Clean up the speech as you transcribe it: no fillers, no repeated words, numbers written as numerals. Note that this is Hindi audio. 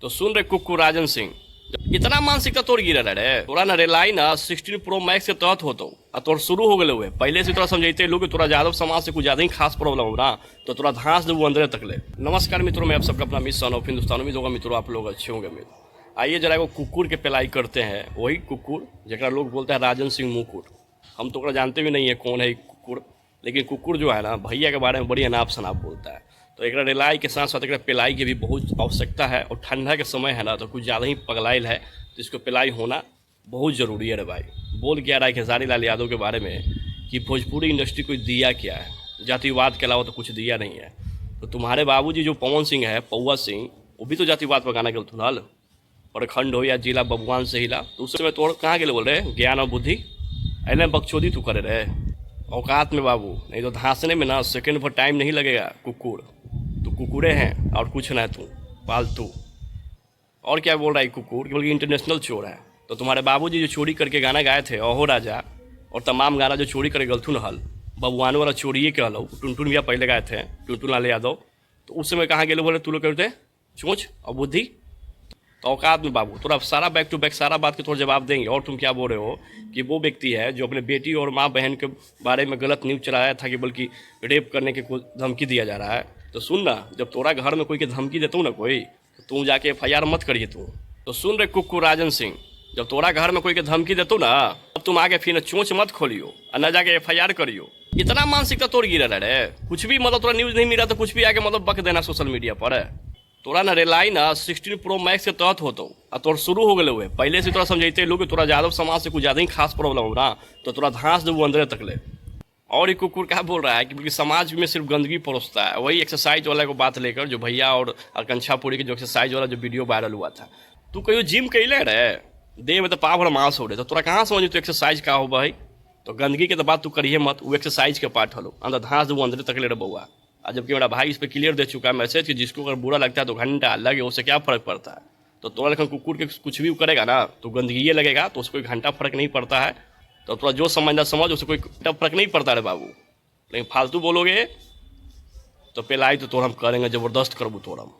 तो सुन रे कुक्कू राजन सिंह, इतना मानसिकता तोड़ गिरा रे तोरा ना रेलाई ना 16 प्रो मैक्स के तहत होतो आ तोर शुरू हो गए हुए पहले से तोरा समझाते लोग तोरा यादव समाज से कुछ ज्यादा ही खास प्रॉब्लम हो ना तो तोरा धांस देव अंदर तक ले। नमस्कार मित्रों, मैं आप सबका अपना मिस सन ऑफ हिंदुस्तान में होगा। मित्रों आप लोग अच्छे होंगे। मित्र आइए जरा वो कुकुर के पिलाई करते हैं, वही कुकुर जरा लोग बोलते हैं राजन सिंह मुकुट। हम तो जानते भी नहीं है कौन है कुकुर, लेकिन कुकुर जो है ना भैया के बारे में बड़ी अनाप शनाप बोलता है। तो एक रेलाई के साथ साथ एक पिलाई की भी बहुत आवश्यकता है, और ठंडा के समय है ना तो कुछ ज़्यादा ही पगलाइल है, तो इसको पिलाई होना बहुत ज़रूरी है रे भाई। बोल क्या रहा है खेसारी लाल यादव के बारे में कि भोजपुरी इंडस्ट्री को दिया क्या है, जातिवाद के अलावा तो कुछ दिया नहीं है। तो तुम्हारे बाबूजी जो पवन सिंह है, पौवा सिंह, वो भी तो जातिवाद पर गाना गलत नाल, प्रखंड हो या जिला बबुआन से हिला, तो उस समय तोड़ कहाँ गेले बोल रहे ज्ञान और बुद्धि ऐने बकचोदी तू करे रहे औकात में बाबू, नहीं तो धांसने में ना सेकंड भर टाइम नहीं लगेगा। कुकुर तो कुकुरे हैं और कुछ ना है तू पालतू। और क्या बोल रहा है कुकुर, बल्कि इंटरनेशनल चोर है। तो तुम्हारे बाबूजी जो चोरी करके गाना गाए थे ओहो राजा, और तमाम गाना जो चोरी करके गलथुन हल बबुआन वाला चोरिए के हलो, टुनटुन भैया पहले गाए थे, टुनटुन लाल यादव। तो उस समय कहाँ गेले बोले तू लोग करते चोंच और बुद्धि। तो औकात में बाबू थोड़ा सारा बैक टू बैक सारा बात के थोड़ा जवाब देंगे। और तुम क्या बोल रहे हो कि वो व्यक्ति है जो अपने बेटी और माँ बहन के बारे में गलत न्यूज चलाया था कि बल्कि रेप करने की धमकी दिया जा रहा है। तो सुन ना, जब तोरा घर में कोई के धमकी देता हूँ ना कोई, तो तू जाके FIR मत करिए तू। तो सुन रहे कुक्कू राजन सिंह, जब तोरा घर में कोई के धमकी देता ना अब तुम आगे फिर चोंच मत खोलियो और न जाके FIR करियो। इतना मानसिकता तोड़ गिरा रे, कुछ भी मतलब तोरा न्यूज नहीं मिला तो कुछ भी आके मतलब बक देना सोशल मीडिया पर है। तोरा ना रेलाई ना 16 प्रो मैक्स के तहत होतो और तोर शुरू हो गए हुए पहले से तोरा समझाते लोग तोरा यादव समाज से कुछ ज्यादा ही खास प्रॉब्लम हो ना तो तोरा धांस देव अंदर तक ले। और ये कुकुर क्या बोल रहा है कि समाज में सिर्फ गंदगी परोसता है। वही एक्सरसाइज वाला को बात लेकर जो भैया और आकांक्षापुरी के जो एक्सरसाइज वाला जो वीडियो वायरल हुआ था, तू कहीं जिम कैले रहे देह में तो पाव भर मांस हो रहे, तो तोरा कहाँ समझ तू एक्सरसाइज का हो भाई। तो गंदगी के तो बात तू करिए मत, वो एक्सरसाइज के पार्ट हलो अंदर धांस देव अंदर तक ले रहे बउआ। और जबकि मेरा भाई इस पर क्लियर दे चुका है मैसेज कि जिसको अगर बुरा लगता है तो घंटा लगे, उससे क्या फर्क पड़ता है। तो तोरा लेकिन कुकुर के कुछ भी करेगा ना तो गंदगी लगेगा, तो उसको 1 घंटा फर्क नहीं पड़ता है। तो थोड़ा जो समझना समझ, उससे कोई फर्क नहीं पड़ता है बाबू। लेकिन फालतू बोलोगे तो पिलाई तो तोड़ हम करेंगे, जबरदस्त करबू तोड़ हम।